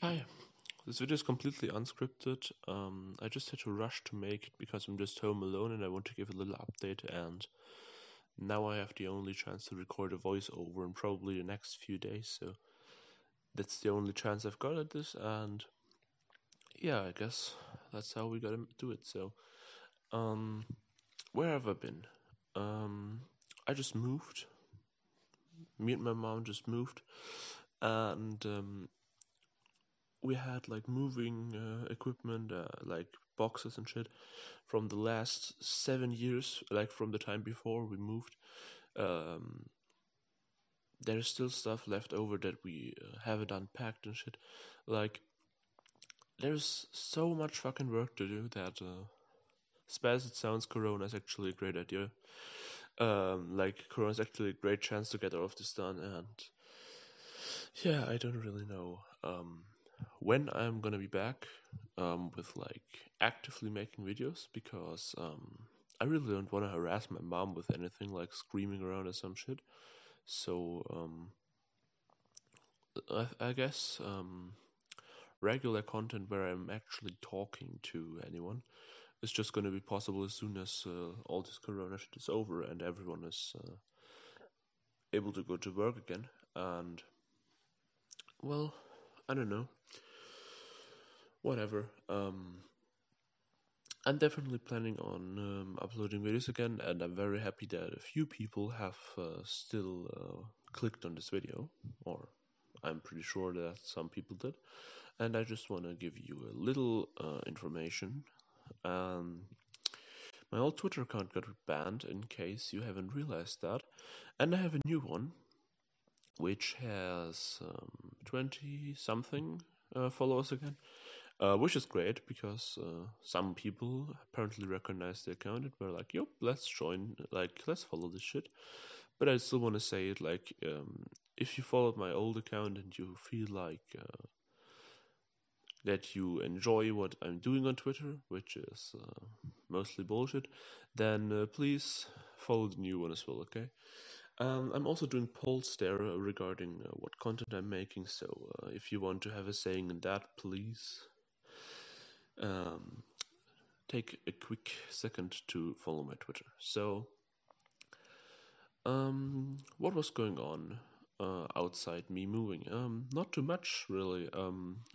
Hi, this video is completely unscripted. I just had to rush to make it because I'm just home alone and I want to give a little update, and now I have the only chance to record a voiceover in probably the next few days, so that's the only chance I've got at this, and yeah, I guess that's how we gotta do it. So, um, where have I been? I just moved. Me and my mom just moved, and we had like moving equipment, like boxes and shit, from the last 7 years, like from the time before we moved. Um, there's still stuff left over that we haven't unpacked and shit. Like, there's so much fucking work to do that, as it sounds, Corona is actually a great idea. Like, Corona is actually a great chance to get all of this done, and yeah, I don't really know when I'm gonna be back with like actively making videos, because I really don't want to harass my mom with anything like screaming around or some shit. So I guess regular content where I'm actually talking to anyone is just gonna be possible as soon as all this corona shit is over and everyone is able to go to work again. And well, I don't know. Whatever. I'm definitely planning on uploading videos again, and I'm very happy that a few people have still clicked on this video, or I'm pretty sure that some people did. And I just want to give you a little information. My old Twitter account got banned, in case you haven't realized that, and I have a new one, which has 20 something followers again. Which is great because some people apparently recognize the account and were like, "Yup, let's join, like, let's follow this shit." But I still want to say it, like, if you followed my old account and you feel like that you enjoy what I'm doing on Twitter, which is mostly bullshit, then please follow the new one as well, okay? I'm also doing polls there regarding what content I'm making, so if you want to have a saying in that, please um, take a quick second to follow my Twitter. So, what was going on outside me moving? Not too much, really.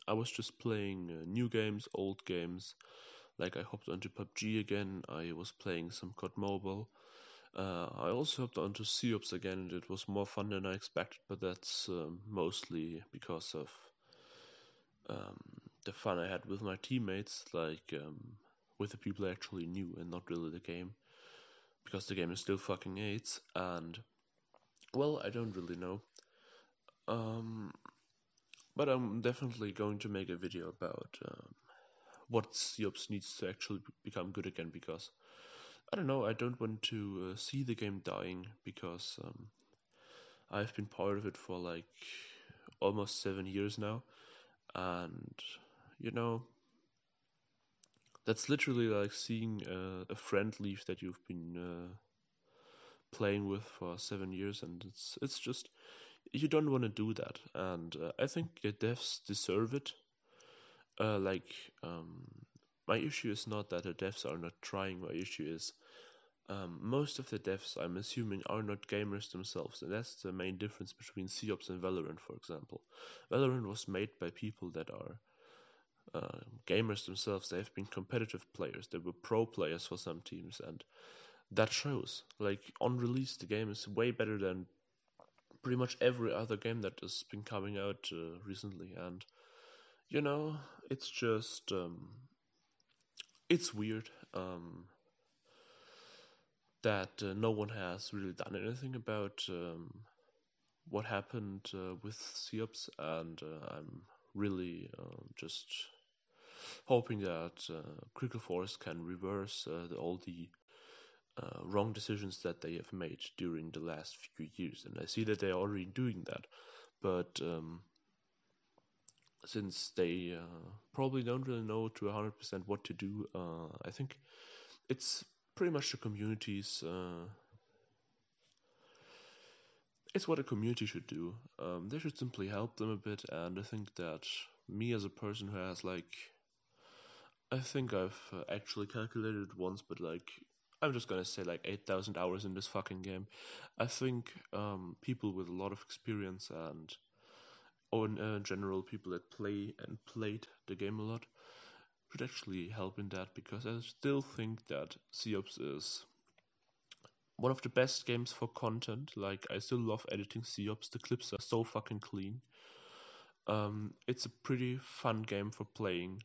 I was just playing new games, old games. Like, I hopped onto PUBG again. I was playing some COD Mobile. I also hopped onto Sea Ops again, and it was more fun than I expected. But that's mostly because of um, the fun I had with my teammates, like with the people I actually knew, and not really the game, because the game is still fucking AIDS. And well, I don't really know. Um, but I'm definitely going to make a video about what Siops needs to actually become good again, because I don't know, I don't want to see the game dying, because I've been part of it for like almost 7 years now, and you know, that's literally like seeing a friend leave that you've been playing with for 7 years, and it's just, you don't want to do that. And I think the devs deserve it. Like, my issue is not that the devs are not trying. My issue is most of the devs, I'm assuming, are not gamers themselves, and that's the main difference between COPS and Valorant, for example. Valorant was made by people that are gamers themselves. They have been competitive players. They were pro players for some teams, and that shows. Like, on release, the game is way better than pretty much every other game that has been coming out recently. And you know, it's just it's weird that no one has really done anything about what happened with CIOPS, and I'm really just hoping that Critical Force can reverse all the wrong decisions that they have made during the last few years. And I see that they're already doing that, but since they probably don't really know to 100% what to do, I think it's pretty much the community's. It's what a community should do. They should simply help them a bit, and I think that me as a person who has like, I think I've actually calculated it once, but like, I'm just gonna say like 8,000 hours in this fucking game. I think people with a lot of experience and, or in general, people that play and played the game a lot should actually help in that, because I still think that COPS is one of the best games for content. Like, I still love editing COPS. The clips are so fucking clean. It's a pretty fun game for playing,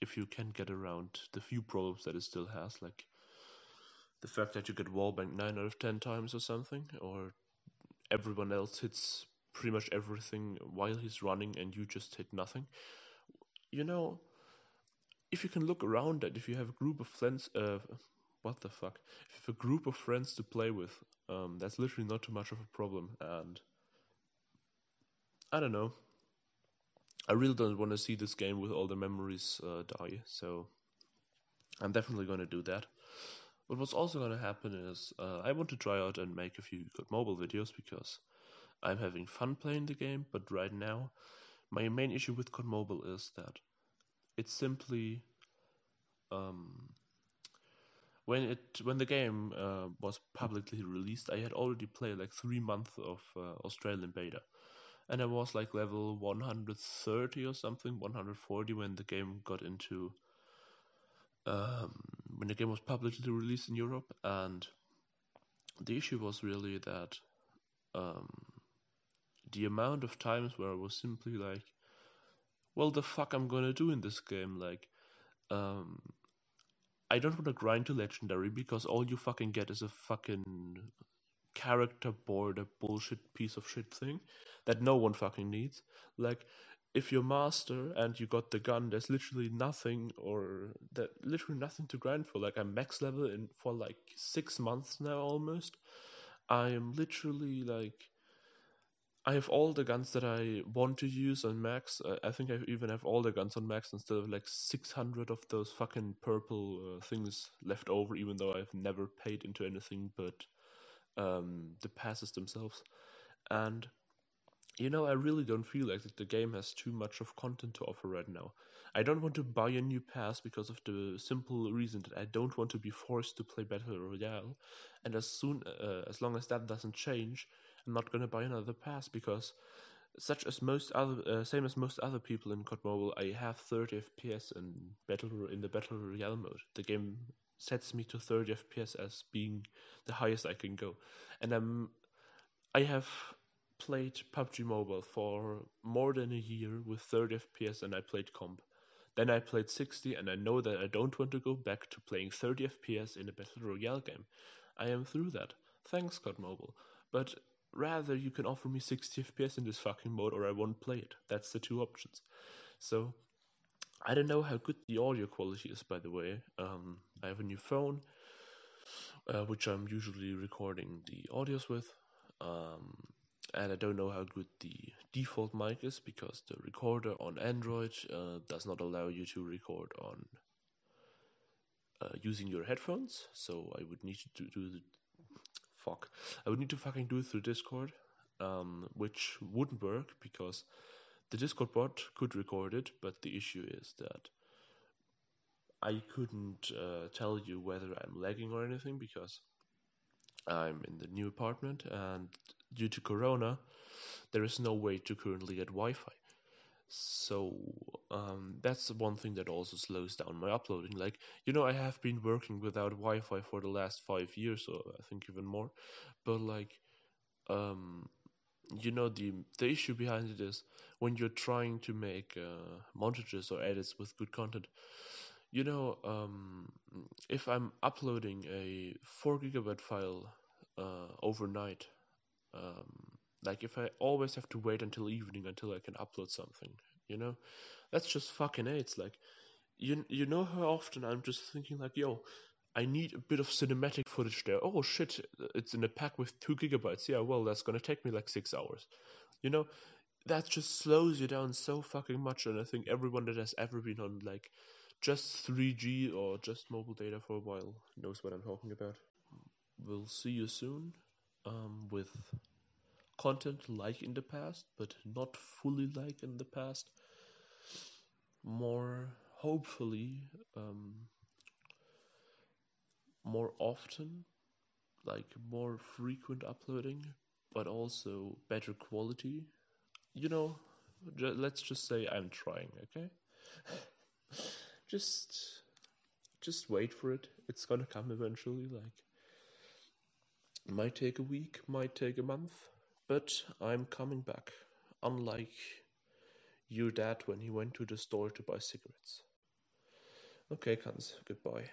if you can get around the few problems that it still has, like the fact that you get wallbanged 9 out of 10 times or something, or everyone else hits pretty much everything while he's running and you just hit nothing. You know, if you can look around it, if you have a group of friends, what the fuck? If you have a group of friends to play with, that's literally not too much of a problem, and I don't know. I really don't want to see this game with all the memories die, so I'm definitely going to do that. But what's also going to happen is I want to try out and make a few good mobile videos, because I'm having fun playing the game, but right now my main issue with COD Mobile is that it's simply when the game was publicly released, I had already played like 3 months of Australian beta, and I was like level 130 or something, 140 when the game got into when the game was publicly released in Europe. And the issue was really that the amount of times where I was simply like, well, the fuck I'm gonna do in this game, like, I don't want to grind to legendary, because all you fucking get is a fucking character board, a bullshit piece of shit thing that no one fucking needs. Like, if you're master and you got the gun, there's literally nothing, or that literally nothing to grind for. Like, I'm max level in for like 6 months now almost. I am literally like, I have all the guns that I want to use on max. I think I even have all the guns on max instead of like 600 of those fucking purple things left over, even though I've never paid into anything but the passes themselves. And I really don't feel like that the game has too much of content to offer right now. I don't want to buy a new pass because of the simple reason that I don't want to be forced to play Battle Royale. And as long as that doesn't change, I'm not gonna buy another pass, because same as most other people in COD Mobile, I have 30 FPS in the Battle Royale mode. The game sets me to 30 FPS as being the highest I can go, and I have played PUBG Mobile for more than a year with 30 FPS, and I played comp. Then I played 60, and I know that I don't want to go back to playing 30 FPS in a Battle Royale game. I am through that. Thanks, COD Mobile. But rather, you can offer me 60 FPS in this fucking mode, or I won't play it. That's the two options. So, I don't know how good the audio quality is, by the way. I have a new phone, which I'm usually recording the audios with. And I don't know how good the default mic is, because the recorder on Android does not allow you to record on using your headphones. So I would need to I would need to fucking do it through Discord, which wouldn't work because the Discord bot could record it, but the issue is that I couldn't tell you whether I'm lagging or anything, because I'm in the new apartment, and due to Corona, there is no way to currently get Wi-Fi. So that's one thing that also slows down my uploading. Like, I have been working without Wi-Fi for the last 5 years, or I think even more. But like, the issue behind it is when you're trying to make montages or edits with good content. If I'm uploading a 4 GB file overnight, like if I always have to wait until evening until I can upload something, that's just fucking it. It's like, you know how often I'm just thinking like, yo, I need a bit of cinematic footage there. Oh shit, it's in a pack with 2 GB. Yeah, well, that's gonna take me like 6 hours. That just slows you down so fucking much. And I think everyone that has ever been on like just 3G or just mobile data for a while knows what I'm talking about. We'll see you soon with content like in the past, but not fully like in the past. more, hopefully, more often, like more frequent uploading, but also better quality. You know, let's just say I'm trying, okay? just wait for it. It's gonna come eventually. Like, it might take a week, might take a month, but I'm coming back. Unlike your dad when he went to the store to buy cigarettes. Okay, cunts, goodbye.